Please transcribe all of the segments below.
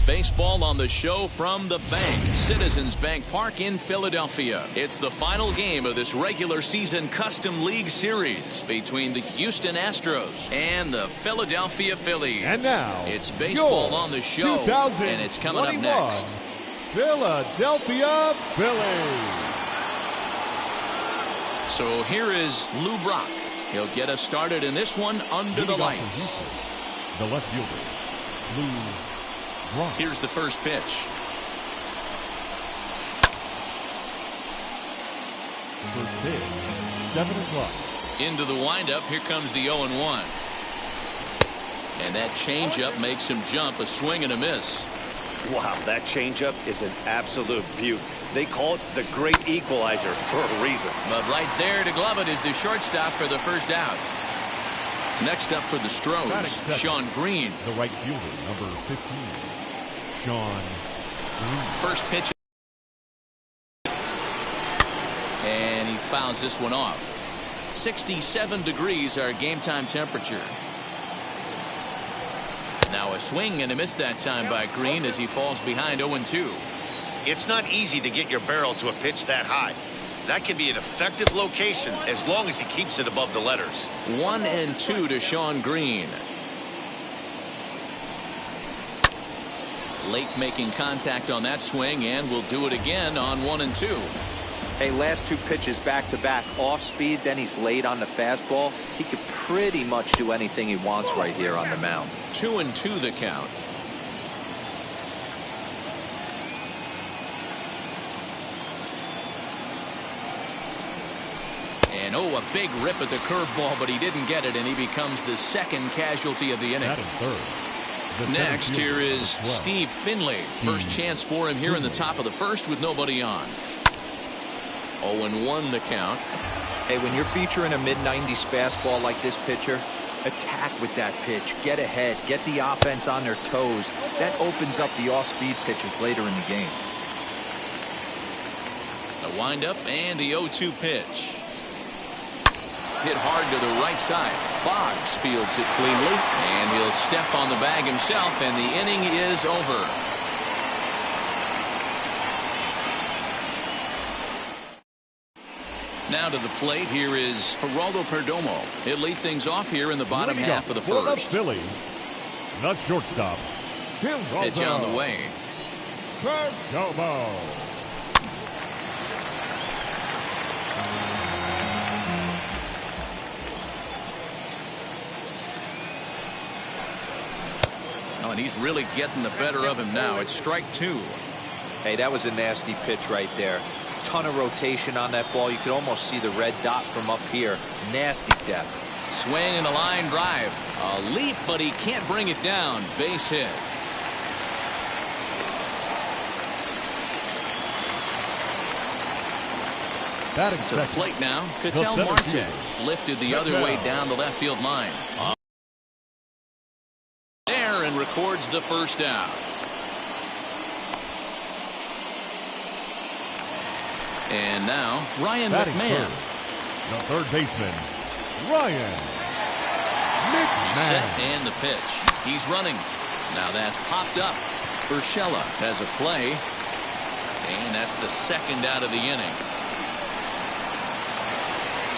Baseball on the show from the bank. Citizens Bank Park in Philadelphia. It's the final game of this regular season Custom League Series between the Houston Astros and the Philadelphia Phillies. And now, it's baseball on the show, and it's coming up next. Philadelphia Phillies. So here is Lou Brock. He'll get us started in this one under the lights. The left fielder, Lou Brock. Here's the first pitch. First pitch, 7 o'clock. Into the windup. Here comes the 0-1. And that changeup makes him jump. A swing and a miss. Wow, that changeup is an absolute beaut. They call it the great equalizer for a reason. But right there to glove it is the shortstop for the first out. Next up for the Stros, Shawn Green. The right fielder, number 15, Shawn Green. First pitch. And he fouls this one off. 67 degrees our game time temperature. Now a swing and a miss that time by Green as he falls behind 0-2. It's not easy to get your barrel to a pitch that high. That can be an effective location as long as he keeps it above the letters. 1-2 to Shawn Green. Late making contact on that swing, and will do it again on 1-2. Hey, last 2 pitches back-to-back off speed, then he's late on the fastball. He could pretty much do anything he wants right here on the mound. 2-2 the count. And a big rip at the curveball, but he didn't get it, and he becomes the second casualty of the inning. Next, here is Steve Finley. First chance for him here in the top of the first with nobody on. 0-1 the count. Hey, when you're featuring a mid-90s fastball like this pitcher, attack with that pitch. Get ahead. Get the offense on their toes. That opens up the off-speed pitches later in the game. The windup and the 0-2 pitch. Hit hard to the right side. Boggs fields it cleanly, and he'll step on the bag himself, and the inning is over. Now to the plate, here is Geraldo Perdomo. He'll lead things off here in the bottom half of the first. The Phillies, the shortstop, Pitch on the way. Perdomo. Oh, and he's really getting the better of him now. It's strike 2. Hey, that was a nasty pitch right there. Ton of rotation on that ball. You could almost see the red dot from up here. Nasty depth. Swing and a line drive. A leap, but he can't bring it down. Base hit. To the plate now, Ketel Marte. Lifted the other way down the left field line. There and records the first out. And now, Ryan McMahon. The third baseman, Ryan McMahon. He's set and the pitch. He's running. Now that's popped up. Urshela has a play. And that's the second out of the inning.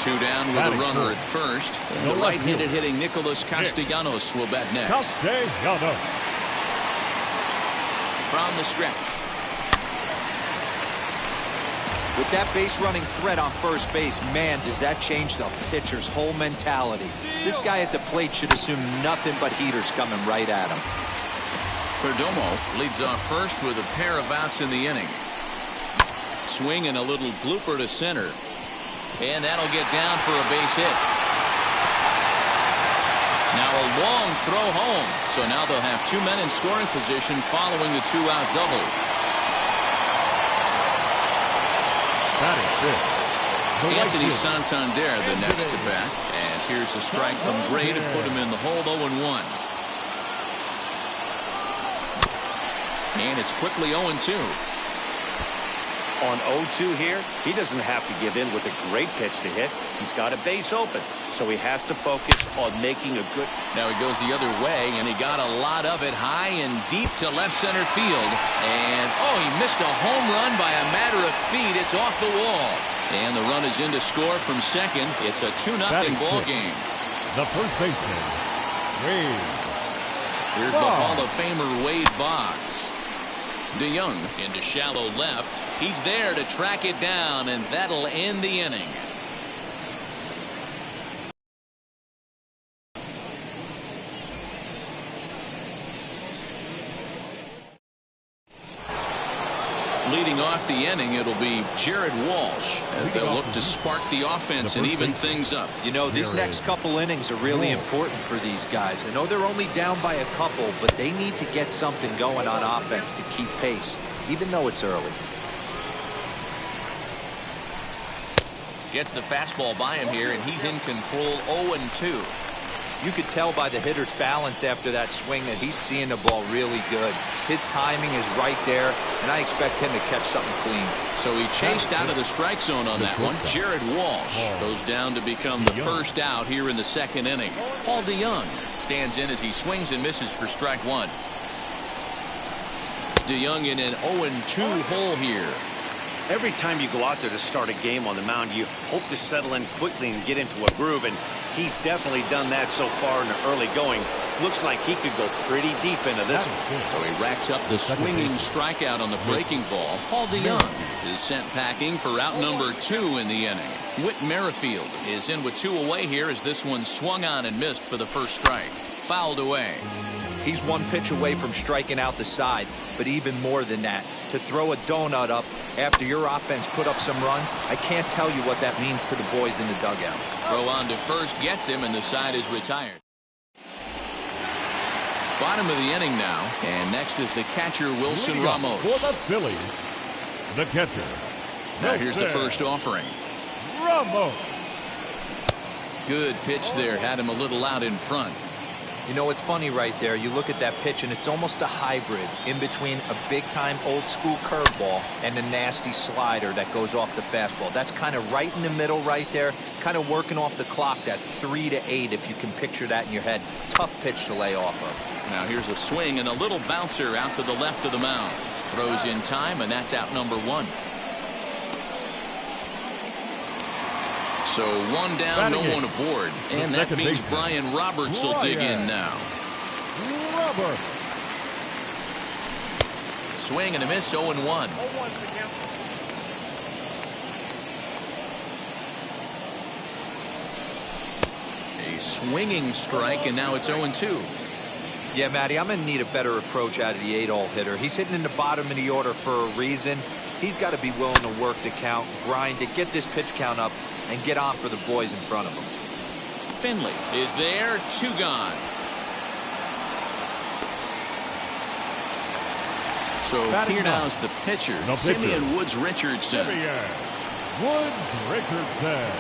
2 down with a runner at first. The right-handed hitting Nicholas Castellanos will bat next. Castellanos. From the stretch. With that base running threat on first base, man, does that change the pitcher's whole mentality. This guy at the plate should assume nothing but heaters coming right at him. Perdomo leads off first with a pair of outs in the inning. Swing and a little blooper to center. And that'll get down for a base hit. Now a long throw home. So now they'll have 2 men in scoring position following the 2-out double. Anthony Santander the next to bat, as here's a strike from Gray to put him in the hole. 0-1. And it's quickly 0-2. On 0-2 here, he doesn't have to give in with a great pitch to hit. He's got a base open, so he has to focus on making a good... Now he goes the other way, and he got a lot of it high and deep to left center field. And, oh, he missed a home run by a matter of feet. It's off the wall. And the run is in to score from second. It's a 2-0 ball game. The first baseman, Wade. Here's the Hall of Famer Wade Boggs. DeYoung into shallow left. He's there to track it down, and that'll end the inning. Leading off the inning, it'll be Jared Walsh as they'll look to spark the offense and even things up. You know, these next couple innings are really important for these guys. I know they're only down by a couple, but they need to get something going on offense to keep pace, even though it's early. Gets the fastball by him here, and he's in control 0-2. You could tell by the hitter's balance after that swing that he's seeing the ball really good. His timing is right there, and I expect him to catch something clean. So he chased out of the strike zone on that one. Jared Walsh goes down to become the first out here in the second inning. Paul DeYoung stands in as he swings and misses for strike one. DeYoung in an 0-2 hole here. Every time you go out there to start a game on the mound, you hope to settle in quickly and get into a groove, and he's definitely done that so far in the early going. Looks like he could go pretty deep into this one. So he racks up the swinging strikeout on the breaking ball. Paul DeYoung is sent packing for out number 2 in the inning. Whit Merrifield is in with 2 away here as this one swung on and missed for the first strike. Fouled away. He's one pitch away from striking out the side, but even more than that, to throw a donut up after your offense put up some runs, I can't tell you what that means to the boys in the dugout. Throw on to first gets him, and the side is retired. Bottom of the inning now, and next is the catcher Wilson Ramos. For the Phillies, the catcher. Now here's the first offering. Ramos. Good pitch there, had him a little out in front. You know, it's funny right there. You look at that pitch, and it's almost a hybrid in between a big-time old-school curveball and a nasty slider that goes off the fastball. That's kind of right in the middle right there, kind of working off the clock, that 3 to 8, if you can picture that in your head. Tough pitch to lay off of. Now here's a swing and a little bouncer out to the left of the mound. Throws in time, and that's out number 1. So 1 down, no one aboard. And that means Brian Roberts will dig in now. Roberts. Swing and a miss, 0-1. A swinging strike, and now it's 0-2. Yeah, Matty, I'm going to need a better approach out of the 8-hole hitter. He's hitting in the bottom of the order for a reason. He's got to be willing to work the count, grind it, get this pitch count up, and get on for the boys in front of him. Finley is there, 2 gone. So here now's the pitcher, Simeon Woods Richardson. Woods Richardson.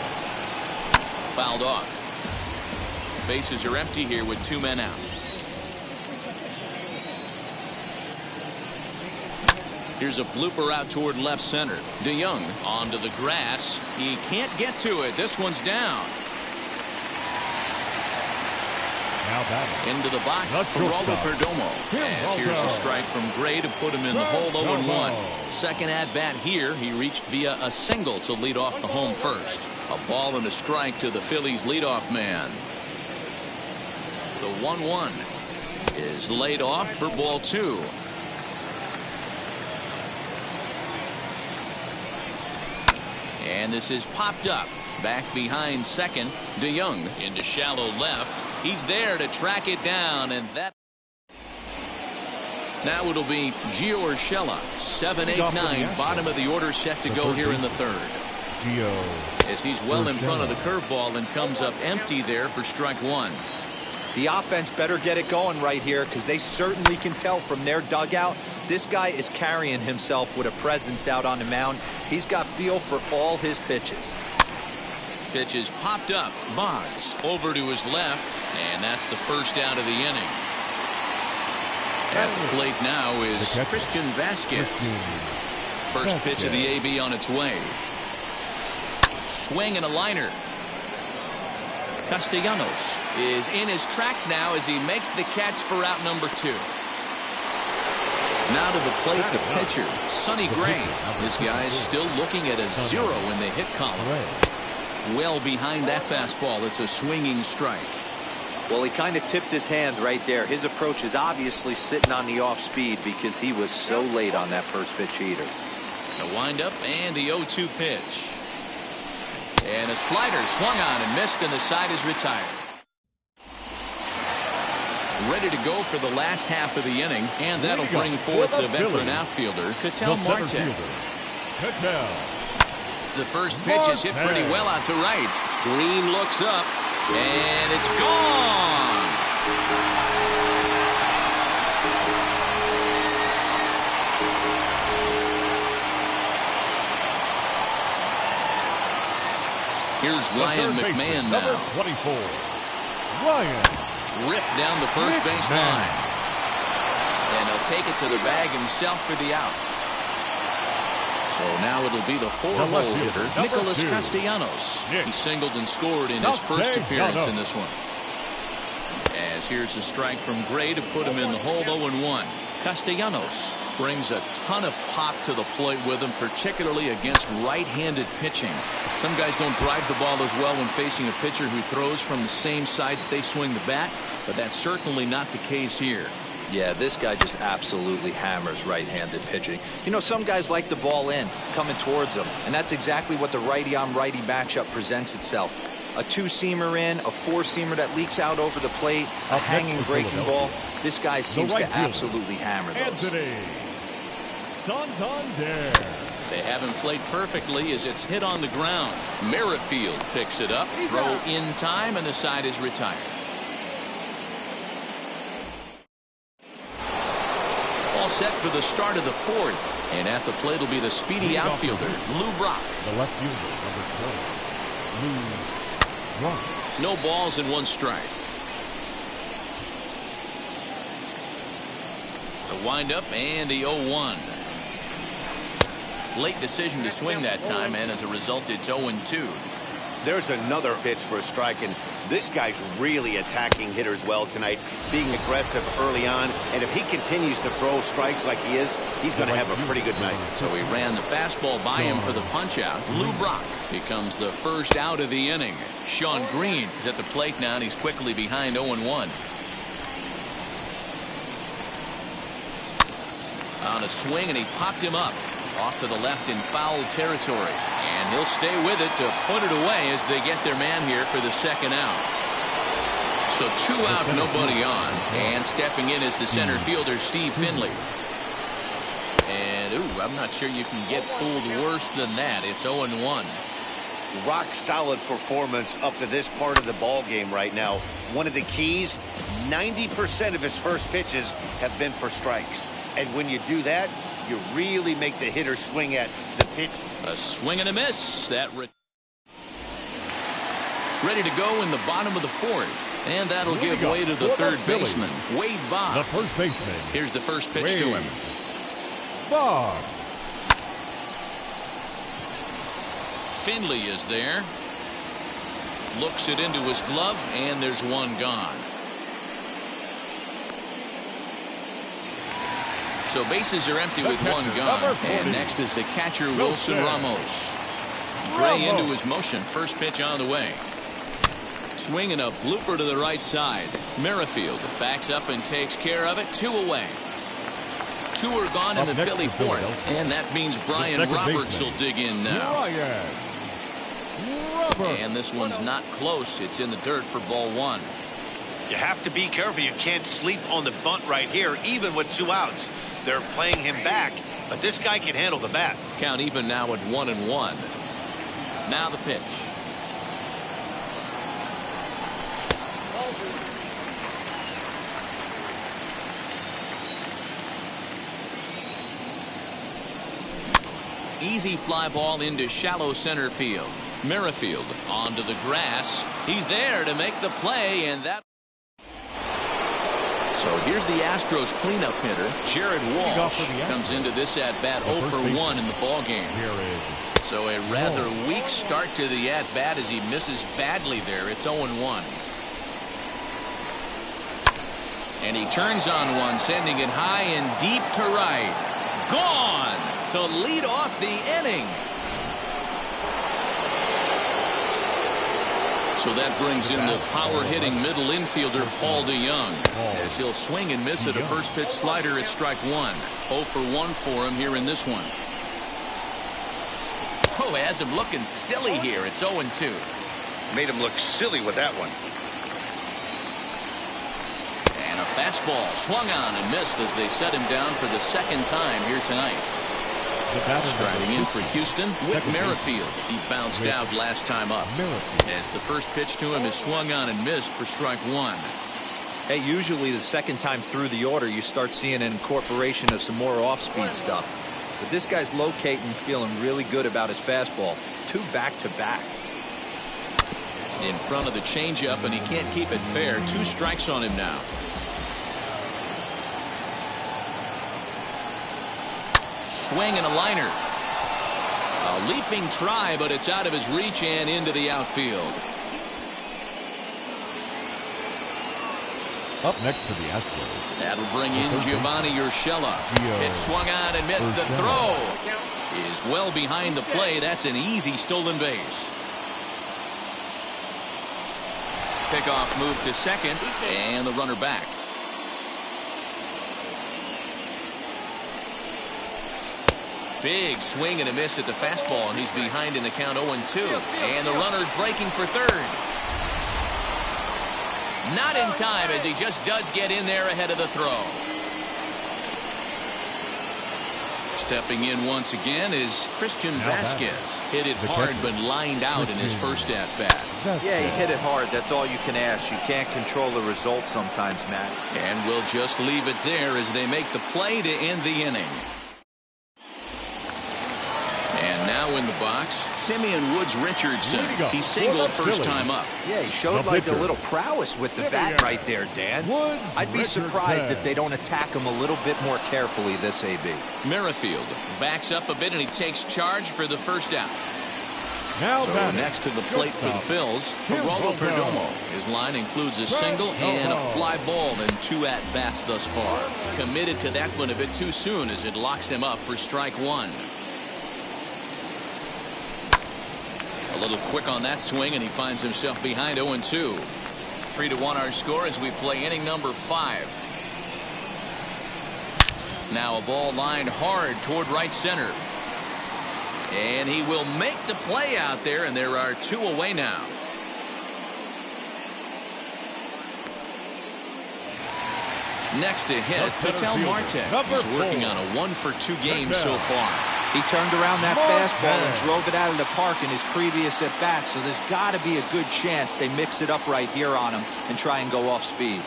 Fouled off. Bases are empty here with 2 men out. Here's a blooper out toward left center. DeYoung onto the grass. He can't get to it. This one's down. Into the box for Raul Perdomo. As here's a strike from Gray to put him in the hole, 0-1. Second at bat here. He reached via a single to lead off the home first. A ball and a strike to the Phillies leadoff man. The 1-1 is laid off for ball 2. And this is popped up. Back behind second. DeYoung into shallow left. He's there to track it down, and that. Now it'll be Gio Urshela. 7, 8, 9. Bottom of the order set to go here in the third. As he's well in front of the curveball and comes up empty there for strike 1. The offense better get it going right here, because they certainly can tell from their dugout this guy is carrying himself with a presence out on the mound. He's got feel for all his pitches. Pitch is popped up. Boggs over to his left, and that's the first out of the inning. At the plate now is Christian Vasquez. First pitch of the AB on its way. Swing and a liner. Castellanos is in his tracks now as he makes the catch for out number 2. Now to the plate, the pitcher, Sonny Gray. This guy is still looking at a 0 in the hit column. Well behind that fastball. It's a swinging strike. Well, he kind of tipped his hand right there. His approach is obviously sitting on the off speed because he was so late on that first pitch heater. The windup and the 0-2 pitch. And a slider swung on and missed, and the side is retired. Ready to go for the last half of the inning, and that'll bring forth the veteran outfielder, Ketel Marte. The first pitch is hit pretty well out to right. Green looks up, and it's gone. Here's Ryan McMahon now. Number 24, Ryan. Ripped down the first base line. And he'll take it to the bag himself for the out. So now it'll be the 4-hole hitter, Nicholas Castellanos. He singled and scored in his first appearance in this one. As here's a strike from Gray to put him in the hole. 0-1. Castellanos brings a ton of pop to the plate with him, particularly against right-handed pitching. Some guys don't drive the ball as well when facing a pitcher who throws from the same side that they swing the bat, but that's certainly not the case here. Yeah, this guy just absolutely hammers right-handed pitching. You know, some guys like the ball in, coming towards them, and that's exactly what the righty-on-righty matchup presents itself. A 2-seamer in, a 4-seamer that leaks out over the plate, a hanging breaking ball. This guy seems to absolutely hammer those. Santander. They haven't played perfectly as it's hit on the ground. Merrifield picks it up, throw in time, and the side is retired. All set for the start of the 4th. And at the plate will be the speedy outfielder, Lou Brock. The left fielder, number 20, Lou Brock. No balls and 1 strike. The windup and the 0-1. Late decision to swing that time, and as a result, it's 0-2. There's another pitch for a strike, and this guy's really attacking hitters well tonight, being aggressive early on, and if he continues to throw strikes like he is, he's going to have a pretty good night. So he ran the fastball by him for the punch-out. Lou Brock becomes the first out of the inning. Sean Green is at the plate now, and he's quickly behind 0-1. On a swing, and he popped him up. Off to the left in foul territory. And he'll stay with it to put it away as they get their man here for the second out. So 2 out, nobody on. And stepping in is the center fielder, Steve Finley. And, I'm not sure you can get fooled worse than that. It's 0-1. Rock solid performance up to this part of the ball game right now. One of the keys, 90% of his first pitches have been for strikes. And when you do that, you really make the hitter swing at the pitch. A swing and a miss. Ready to go in the bottom of the 4th. And that'll give way to the third baseman, Wade Boggs. The first baseman. Here's the first pitch to him. Boggs. Finley is there. Looks it into his glove, and there's 1 gone. So bases are empty with 1 gone. And next is the catcher, Wilson Ramos. Gray into his motion. First pitch on the way. Swinging a blooper to the right side. Merrifield backs up and takes care of it. 2 away. 2 are gone in the Philly 4th. And that means Brian Roberts will dig in now. And this one's not close. It's in the dirt for ball 1. You have to be careful. You can't sleep on the bunt right here, even with 2 outs. They're playing him back, but this guy can handle the bat. Count even now at 1-1. Now the pitch. Easy fly ball into shallow center field. Merrifield onto the grass. He's there to make the play, and that So here's the Astros cleanup hitter. Jared Walsh comes into this at-bat 0 for 1 in the ballgame. So a rather weak start to the at-bat as he misses badly there. It's 0-1. And he turns on one, sending it high and deep to right. Gone to lead off the inning. So that brings in the power-hitting middle infielder Paul DeYoung as he'll swing and miss at a first-pitch slider at strike one. 0 for 1 for him here in this one. Oh, has him looking silly here. It's 0-2. Made him look silly with that one. And a fastball swung on and missed as they set him down for the second time here tonight. Striding in for Houston, Whit Merrifield. He bounced out last time up as the first pitch to him is swung on and missed for strike one. Hey, usually the second time through the order you start seeing an incorporation of some more off-speed stuff. But this guy's locating, feeling really good about his fastball. 2 back-to-back. In front of the changeup, and he can't keep it fair. 2 strikes on him now. Swing and a liner. A leaping try, but it's out of his reach and into the outfield. Up next to the Astros. That'll bring in Giovanni Urshela. It swung on and missed. The throw is well behind the play. That's an easy stolen base. Pickoff move to second, and the runner back. Big swing and a miss at the fastball, and he's behind in the count 0-2. And the runner's breaking for third. Not in time, as he just does get in there ahead of the throw. Stepping in once again is Christian Vasquez. Hit it hard but lined out in his first at-bat. Yeah, he hit it hard. That's all you can ask. You can't control the result sometimes, Matt. And we'll just leave it there as they make the play to end the inning. And now in the box, Simeon Woods Richardson. He singled first time up. Yeah, he showed like a little prowess with the bat right there, Dan. I'd be surprised if they don't attack him a little bit more carefully this AB. Merrifield backs up a bit and he takes charge for the first out. So next to the plate for the Phils, Geraldo Perdomo. His line includes a single and a fly ball in 2 at-bats thus far. Committed to that one a bit too soon as it locks him up for strike one. A little quick on that swing, and he finds himself behind 0-2. 3-1 our score as we play inning number 5. Now a ball lined hard toward right center. And he will make the play out there, and there are 2 away now. Next to hit, Patel Marte. He's working on a 1-for-2 game so far. He turned around that fastball and drove it out of the park in his previous at-bat, so there's got to be a good chance they mix it up right here on him and try and go off speed.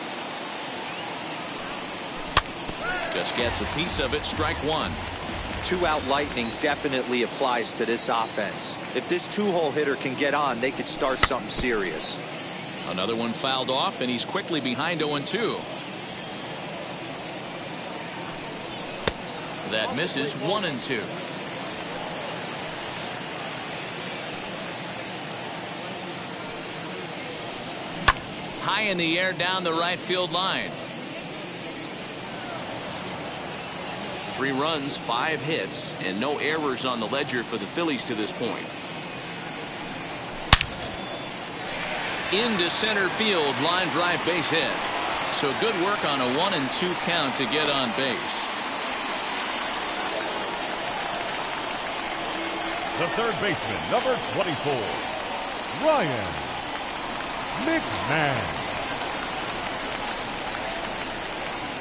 Just gets a piece of it, strike one. 2-out lightning definitely applies to this offense. If this 2-hole hitter can get on, they could start something serious. Another one fouled off, and he's quickly behind 0-2. That misses 1-2. High in the air down the right field line. 3 runs, 5 hits, and no errors on the ledger for the Phillies to this point. Into center field, line drive base hit. So good work on a 1-2 count to get on base. The third baseman, number 24, Ryan McMahon.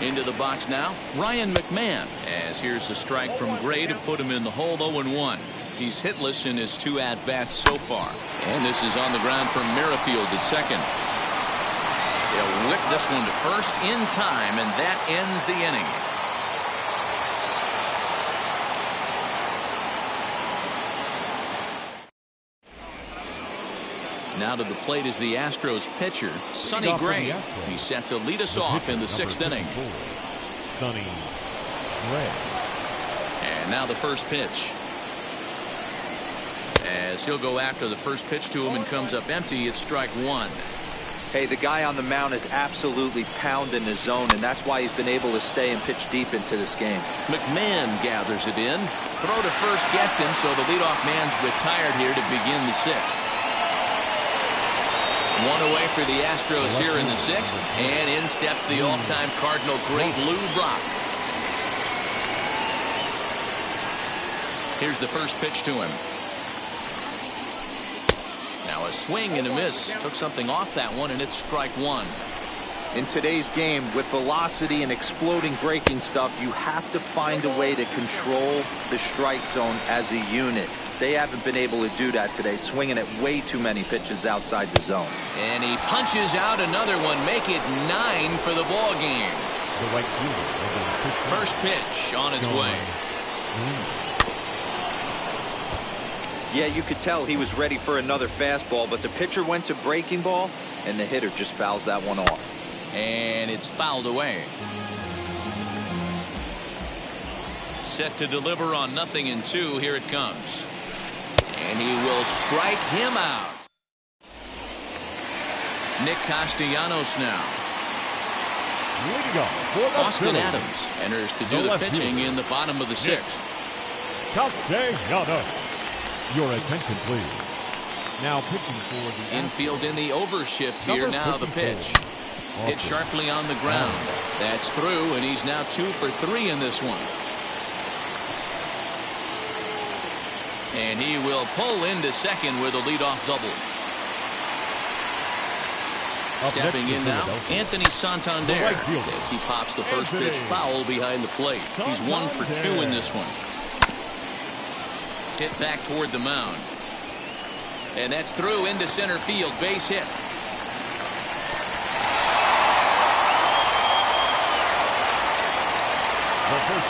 Into the box now, Ryan McMahon, as here's a strike from Gray to put him in the hole. 0-1. He's hitless in his 2 at-bats so far. And this is on the ground from Merrifield at second. They'll whip this one to first in time, and that ends the inning. Now to the plate is the Astros pitcher, Sonny Gray. He's set to lead us off in the 6th inning. Sonny Gray. And now the first pitch. As he'll go after the first pitch to him and comes up empty, it's strike one. Hey, the guy on the mound is absolutely pounding his zone, and that's why he's been able to stay and pitch deep into this game. McMahon gathers it in. Throw to first gets him, so the leadoff man's retired here to begin the 6th. One away for the Astros here in the 6th, and in steps the all-time Cardinal great Lou Brock. Here's the first pitch to him. Now a swing and a miss. Took something off that one, and it's strike one. In today's game, with velocity and exploding breaking stuff, you have to find a way to control the strike zone as a unit. They haven't been able to do that today, swinging at way too many pitches outside the zone. And he punches out another one, make it 9 for the ball game. The right fielder. First pitch on its way. Yeah, you could tell he was ready for another fastball, but the pitcher went to breaking ball, and the hitter just fouls that one off. And it's fouled away. Set to deliver on 0-2. Here it comes. And he will strike him out. Nick Castellanos now. Austin Adams enters to do the pitching in the bottom of the 6th. Castellanos. Your attention, please. Now pitching for the infield in the overshift here. Now the pitch. Hit sharply on the ground. That's through, and he's now 2 for 3 in this one. And he will pull into second with a leadoff double. Stepping in now, Anthony Santander, as he pops the first pitch foul behind the plate. He's 1 for 2 in this one. Hit back toward the mound. And that's through into center field. Base hit.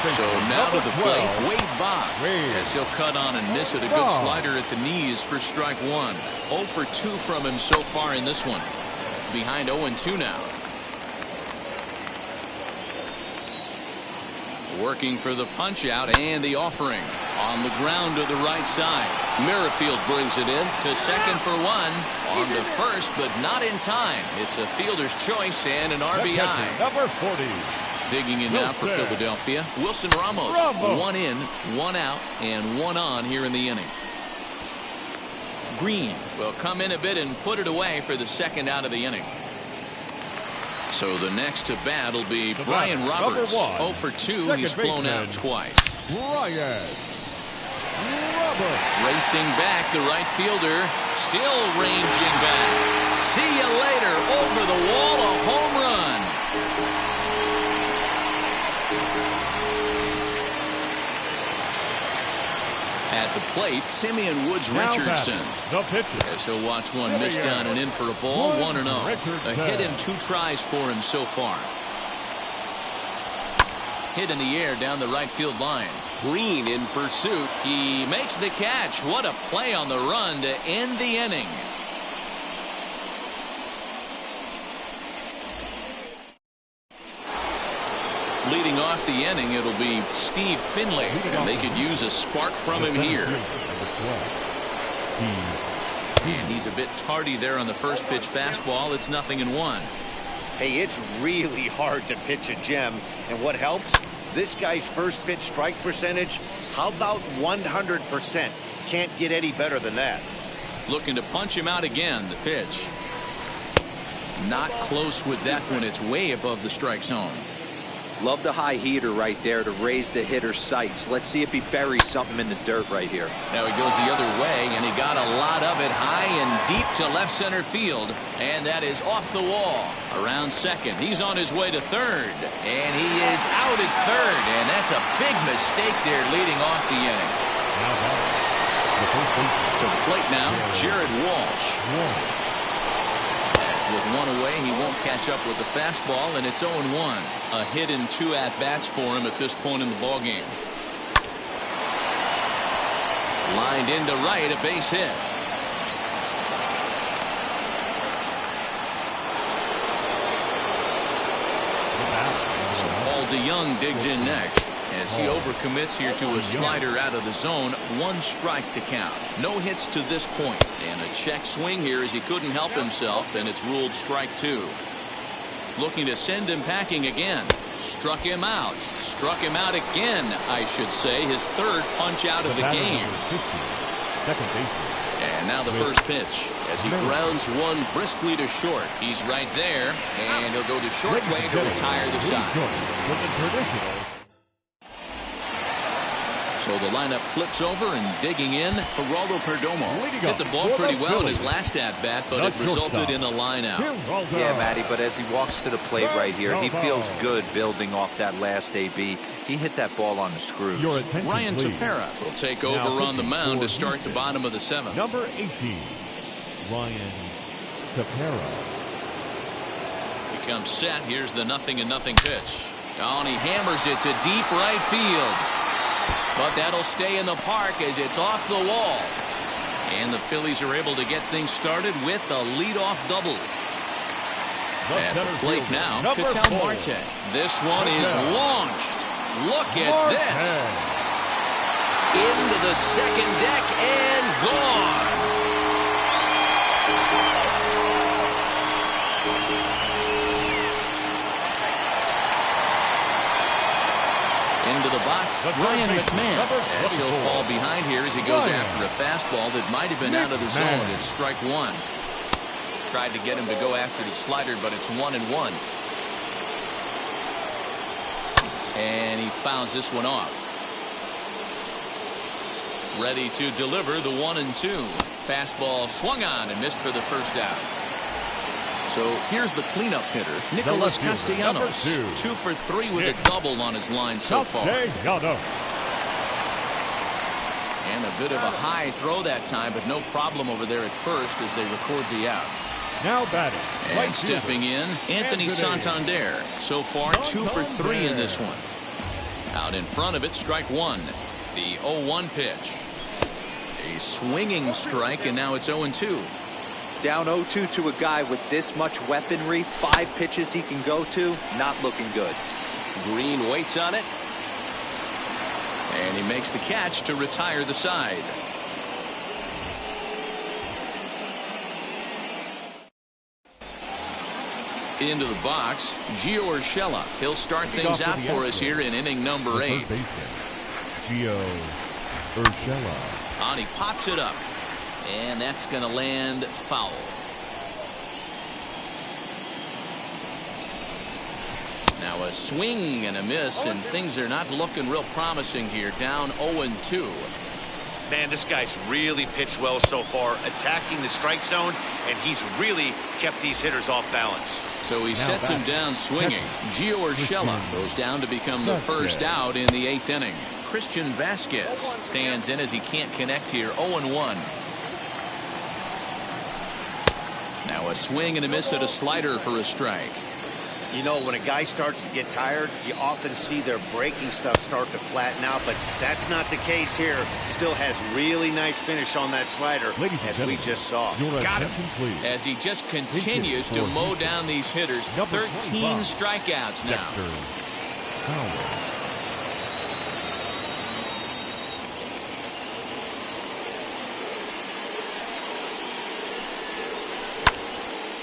So now to the plate, Wade Boggs, as he'll cut on and miss it. A good slider at the knees for strike one. 0 for 2 from him so far in this one. Behind 0-2 now. Working for the punch out and the offering. On the ground to the right side. Merrifield brings it in to second for 1. On to first, but not in time. It's a fielder's choice and an RBI. Number 40. Digging in now for Philadelphia, Wilson Ramos. 1 in, 1 out, and 1 on here in the inning. Green will come in a bit and put it away for the second out of the inning. So the next to bat will be Brian Roberts. 0 for 2. He's flown out twice. Brian Roberts. Racing back, the right fielder still ranging back. See you later. Over the wall, a home run. At the plate, Simeon Woods Richardson. The pitcher. As he'll watch one miss down and in for a ball. 1-0. A hit in 2 tries for him so far. Hit in the air down the right field line. Green in pursuit. He makes the catch. What a play on the run to end the inning. Leading off the inning, it'll be Steve Finley, and they could use a spark from him here. And he's a bit tardy there on the first pitch fastball. It's 0-1. Hey, it's really hard to pitch a gem, and what helps? This guy's first pitch strike percentage, how about 100%? Can't get any better than that. Looking to punch him out again, the pitch. Not close with that one. It's way above the strike zone. Love the high heater right there to raise the hitter's sights. Let's see if he buries something in the dirt right here. Now he goes the other way, and he got a lot of it high and deep to left center field. And that is off the wall. Around second. He's on his way to third. And he is out at third. And that's a big mistake there leading off the inning. To the plate now, Jared Walsh. With 1 away, he won't catch up with the fastball, and it's 0-1. A hit in 2 at-bats for him at this point in the ballgame. Lined into right, a base hit. DeYoung digs in next as he overcommits here to a slider out of the zone. 1 strike to count. No hits to this point. And a check swing here as he couldn't help himself, and it's ruled strike 2. Looking to send him packing again. Struck him out. Struck him out again, I should say. His 3rd punch out of the game. Second baseman. And now the first pitch as he grounds one briskly to short. He's right there, and he'll go the short way to retire the side. So the lineup flips over, and digging in, Geraldo Perdomo hit the ball pretty well in his last at-bat, but it resulted in a line-out. Yeah, Matty, but as he walks to the plate right here, he feels good building off that last AB. He hit that ball on the screws. Ryan Tepera will take over on the mound to start the bottom of the 7th. Number 18, Ryan Tepera. He comes set. Here's the 0-0 pitch. Oh, and he hammers it to deep right field. But that'll stay in the park as it's off the wall. And the Phillies are able to get things started with a leadoff double. At the plate now, Ketel Marte. This one is launched. Look at this. Into the second deck and gone. Into the box, Ryan McMahon, as he'll fall behind here as he goes after a fastball that might have been out of the zone. It's strike 1. Tried to get him to go after the slider, but it's 1-1. And he fouls this one off. Ready to deliver the 1-2. Fastball swung on and missed for the first out. So here's the cleanup hitter, Nicholas Castellanos. 2 for 3 with a double on his line so far. And a bit of a high throw that time, but no problem over there at first as they record the out. Now batting. And stepping in, Anthony Santander. So far 2 for 3 in this one. Out in front of it, strike 1. The 0-1 pitch. A swinging strike, and now it's 0-2. Down 0-2 to a guy with this much weaponry, 5 pitches he can go to, not looking good. Green waits on it. And he makes the catch to retire the side. Into the box, Gio Urshela. He'll start things out for us here in inning number 8. Gio Urshela. And he pops it up. And that's going to land foul. Now a swing and a miss, and things are not looking real promising here. Down 0-2. Man, this guy's really pitched well so far, attacking the strike zone, and he's really kept these hitters off balance. So he sets him down swinging. Gio Urshela goes down to become the first out in the 8th inning. Christian Vasquez stands in as he can't connect here. 0-1. Now a swing and a miss at a slider for a strike. You know, when a guy starts to get tired, you often see their breaking stuff start to flatten out, but that's not the case here. Still has really nice finish on that slider, as we just saw. Got him. As he just continues to mow down these hitters. 13 strikeouts now.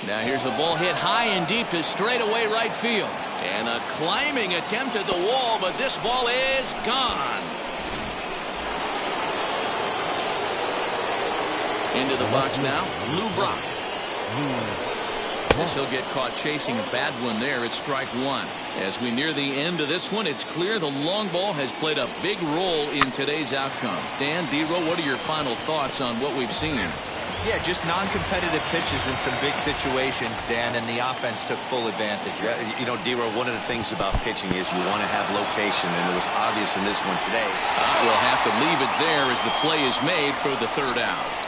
Now here's a ball hit high and deep to straightaway right field. And a climbing attempt at the wall, but this ball is gone. Into the box now, Lou Brock. This he'll get caught chasing a bad one there. It's strike 1. As we near the end of this one, it's clear the long ball has played a big role in today's outcome. Dan, D-Row, what are your final thoughts on what we've seen? Yeah, just non-competitive pitches in some big situations, Dan, and the offense took full advantage. Yeah, you know, D-Row, one of the things about pitching is you want to have location, and it was obvious in this one today. We'll have to leave it there as the play is made for the 3rd out.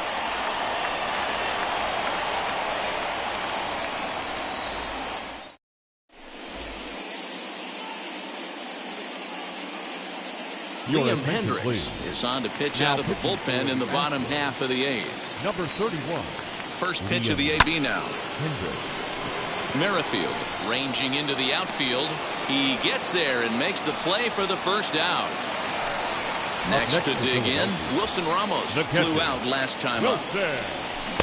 Liam Hendricks is on to pitch out of the bullpen in the bottom half of the 8th. Number 31. First pitch of the AB now. Merrifield ranging into the outfield. He gets there and makes the play for the first out. Next to dig in, Wilson Ramos flew out last time up.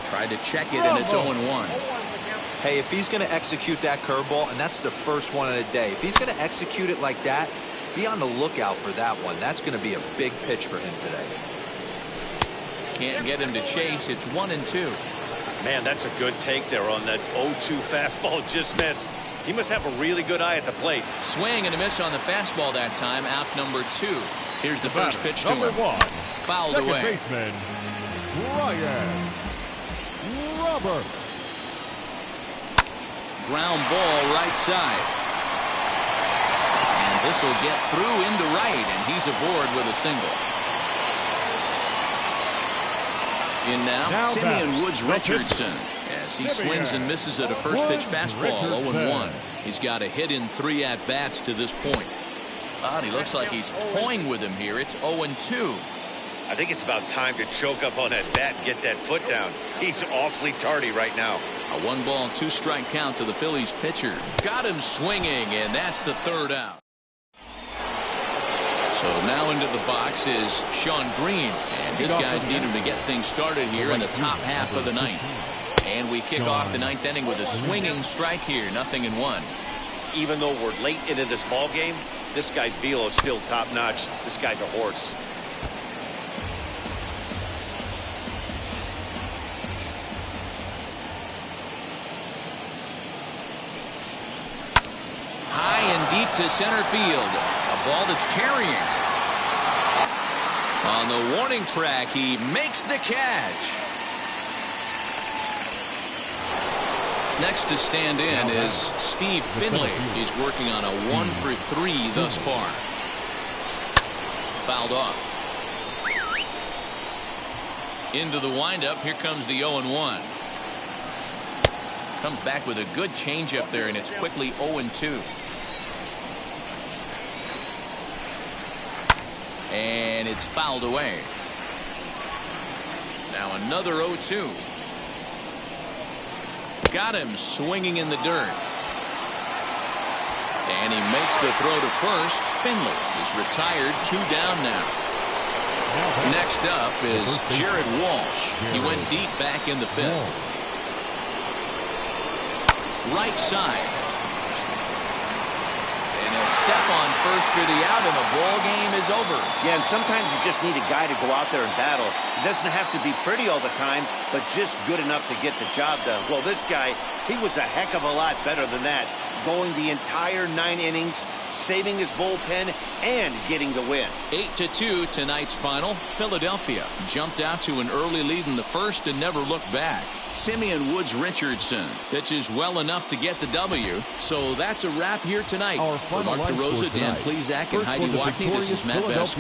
Tried to check it, and it's 0-1. Hey, if he's going to execute that curveball, and that's the first one of the day, if he's going to execute it like that, be on the lookout for that one. That's going to be a big pitch for him today. Can't get him to chase. It's 1-2. Man, that's a good take there on that 0-2 fastball. Just missed. He must have a really good eye at the plate. Swing and a miss on the fastball that time. Out number 2. Here's the first pitch to him. Fouled away. Baseman, Ryan Roberts. Ground ball right side. And this will get through into right, and he's aboard with a single. In now Simeon Woods Richardson as he swings and misses at a first pitch fastball. 0-1. He's got a hit in 3 at-bats to this point. He looks like he's toying with him here. It's 0-2. I think it's about time to choke up on that bat and get that foot down. He's awfully tardy right now. A 1-ball, 2-strike count to the Phillies pitcher. Got him swinging, and that's the 3rd out. So now into the box is Sean Green, and his guys need him to get things started here in the top half of the 9th. And we kick off the 9th inning with a swinging strike here, 0-1. Even though we're late into this ball game, this guy's velo is still top-notch. This guy's a horse. High and deep to center field. A ball that's carrying. On the warning track, he makes the catch. Next to stand in is Steve Finley. He's working on a 1-for-3 thus far. Fouled off. Into the windup. Here comes the 0-1. Comes back with a good changeup there, and it's quickly 0-2. And it's fouled away. Now another 0-2. Got him swinging in the dirt. And he makes the throw to first. Finley is retired. 2 down now. Next up is Jared Walsh. He went deep back in the 5th. Right side. And he'll step on first for the out, and the ball game is over. Yeah, and sometimes you just need a guy to go out there and battle. It doesn't have to be pretty all the time, but just good enough to get the job done. Well, this guy, he was a heck of a lot better than that. Going the entire 9 innings, saving his bullpen, and getting the win. 8-2 tonight's final. Philadelphia jumped out to an early lead in the 1st and never looked back. Simeon Woods Richardson pitches well enough to get the W. So that's a wrap here tonight. For Mark DeRosa, Dan Plesac, and Heidi Watney, this is Matt Vasquez.